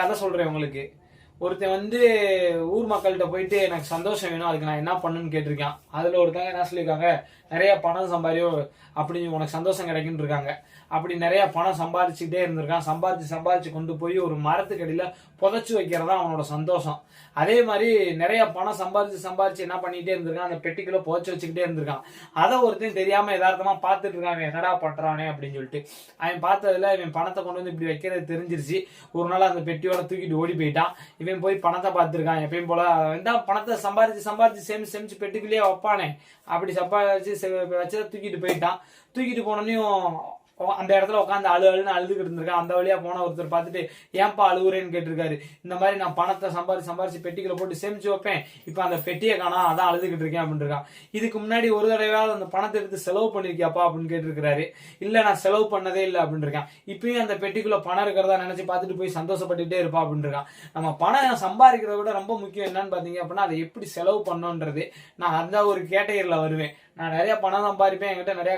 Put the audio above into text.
கதை சொல்றேன் உங்களுக்கு. ஒருத்தன் வந்து ஊர் மக்கள்கிட்ட போயிட்டு எனக்கு சந்தோஷம் வேணும், அதுக்கு நான் என்ன பண்ணுன்னு கேட்டிருக்கான். அதுல ஒருத்தங்க என்ன சொல்லியிருக்காங்க, நிறைய பணம் சம்பாதியோ அப்படி உனக்கு சந்தோஷம் கிடைக்குன்னு இருக்காங்க. அப்படி நிறைய பணம் சம்பாதிச்சுக்கிட்டே இருந்திருக்கான். சம்பாதிச்சு கொண்டு போய் ஒரு மரத்துக்கடியில புதைச்சு வைக்கிறதா அவனோட சந்தோஷம். அதே மாதிரி நிறைய பணம் சம்பாதிச்சு என்ன பண்ணிட்டே இருந்திருக்கான், அந்த பெட்டிக்குள்ள புதைச்சு வச்சுக்கிட்டே இருந்திருக்கான். அதை ஒருத்தன் தெரியாம யதார்த்தமா பார்த்துட்டு இருக்கான், என்னடா பண்றானே அப்படின்னு சொல்லிட்டு. அவன் பார்த்ததுல இவன் பணத்தை கொண்டு வந்து இப்படி வைக்கிறது தெரிஞ்சிருச்சு. ஒரு நாள் அந்த பெட்டியோட தூக்கிட்டு ஓடி போயிட்டான். இவன் போய் பணத்தை பார்த்துருக்கான். எப்பயும் போல பணத்தை சம்பாதிச்சு சேமிச்சு பெட்டுக்குள்ளேயே வைப்பானே, அப்படி சம்பாதிச்சு வச்சதை தூக்கிட்டு போயிட்டான். தூக்கிட்டு போனோன்னையும் அந்த இடத்துல உட்காந்து அழுன்னு அழுதுகிட்டு இருந்திருக்கான். அந்த வழியா போன ஒருத்தர் பார்த்துட்டு ஏன்பா அழுகுறேன்னு கேட்டிருக்காரு. இந்த மாதிரி நான் பணத்தை சம்பாதிச்சு பெட்டிக்குள்ள போட்டு சேமிச்சு வைப்பேன், இப்ப அந்த பெட்டியை காணா, அதான் அழுதுகிட்டு இருக்கேன் அப்படின்னு இருக்கான். இதுக்கு முன்னாடி ஒரு தடவையாவது அந்த பணத்தை எடுத்து செலவு பண்ணிருக்கியாப்பா அப்படின்னு கேட்டிருக்காரு. இல்ல நான் செலவு பண்ணதே இல்லை அப்படின்னு இருக்கான். இப்பயும் அந்த பெட்டிக்குள்ள பணம் இருக்கிறதா நினைச்சு பார்த்துட்டு போய் சந்தோஷப்பட்டுட்டே இருப்பா அப்படின்னு இருக்கான். நம்ம பணம் சம்பாதிக்கிறத விட ரொம்ப முக்கியம் என்னன்னு பாத்தீங்க அப்படின்னா அதை எப்படி செலவு பண்ணோன்றது. நான் அந்த ஒரு கேட்டகரியில வருவேன். நான் நிறைய பணம் சம்பாதிப்பேன், என்கிட்ட நிறைய